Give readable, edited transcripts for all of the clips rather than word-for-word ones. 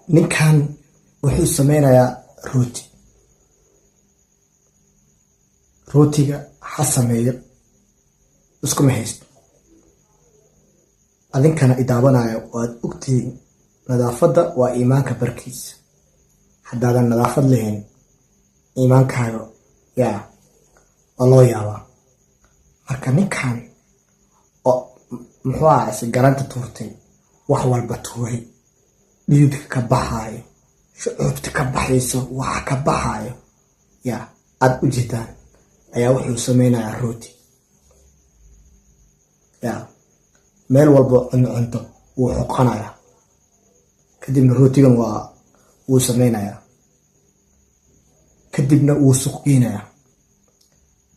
ninkan wuxuu sameynayaa rootiga ha sameeyo iskuma haysto. adinkana idaabanayo waad ogtihiin nadaafadda waa iimaanka barkiisa. haddaadan nadaafad lahayn iimaankaaga waa loo yaabaa. marka ninkan oo muxuu ahaa garanta tuurtay, wax walba tuuray, dhiidka ka baxaayo, shucuubta ka baxayso, waxa ka baxaayo aad u jeedaan ayaa wuxuu sameynayaa rooti. meel walba cunto wuu xoqanayaa, kadibna rootigan wuu sameynayaa, kadibna wuu suuq geynayaa.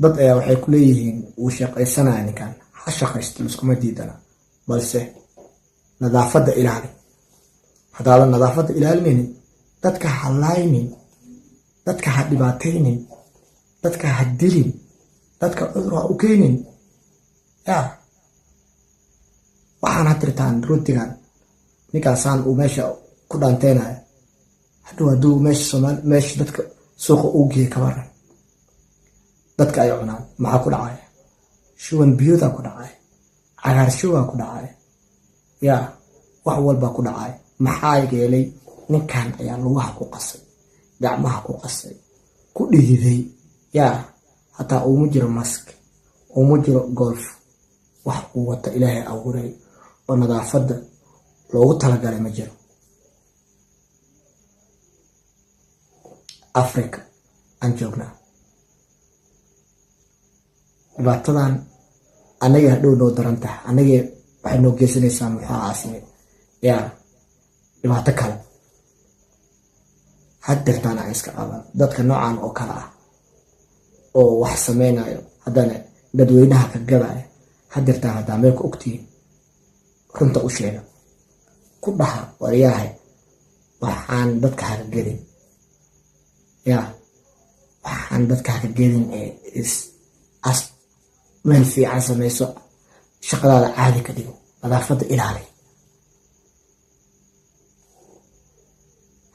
dad ayaa waxay ku leeyihiin wuu shaqaysanaya ninkan. ha shaqaysto iskuma diidana, balse nadaafadda ilaali. haddaadan nadaafadda ilaalinaynin, dadka ha laaynin, dadka ha dhibaataynin, dadka ha dilin, dadka cudur ha u keenin. waxaan ha tirtaan rootigan ninkaasaan uu meesha ku dhaanteynayo. hadduu meesha dadka suuqa uu geeya kabaran, dadka ay cunaan, maxaa ku dhacaya? shuban biyoodaa ku dhacaya, cagaarshowaa ku dhacaya, wax walbaa ku dhacaya. maxaa yeelay ninkan ayaa lugaha ku qasay, gacmaha ku qasay, ku dhiiday. hataa uuma jiro mask, uuma jiro golf. wax uu wata ilaahay abuuray oo nadaafadda loogu talagalay ma jiro. africa aan joognaa. dhibaatadan annaga hadhow noo daran tahay. annaga waxay noo geysanaysaa muxuaasime dhibaato kale. haddeertaan aan iska qaban dadka noocan oo kale ah oo wax sameynayo, haddana dadweynaha ka gadaya. haddeertaan haddaa meel ku ogtihiin, runta u sheega, ku dhaha waryahay waxaan dadka haka gedin, waxaan dadka haka gedin as meel fiican samayso, shaqadaada caadi ka dhigo, nadaafadda ilaali.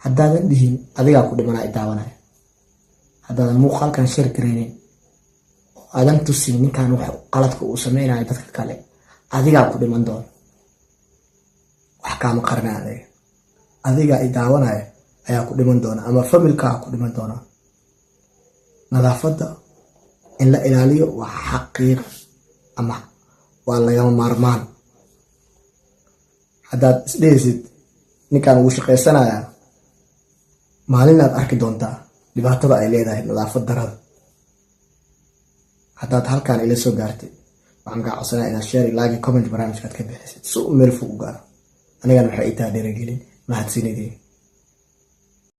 haddaadan dhihin adigaa ku dhimanaa idaawanaya. haddaadan muuqaalkan shar gareynin oo aadan tusin ninkan wax qaladka uu sameynayo dadka kale, adigaa ku dhiman doona. wax kaama qarna adigaa idaawanaya ayaa ku dhiman doona, ama familkaa ku dhiman doona. nadaafadda in la ilaaliyo waa xaqiiq, ama waa lagama maarmaan. haddaad isdhehaysid ninkan wuu shaqaysanayaa, maalinaad arki doontaa dhibaatada ay leedahay nadaafad darada. haddaad halkaan ila soo gaartay, waxaan kaa codsanaa inaad share, like, comment barnaamijkaad ka bixisid si uu meel fog u gaaro. anigana waxay ii tahay dhiirigelin. mahadsanidin.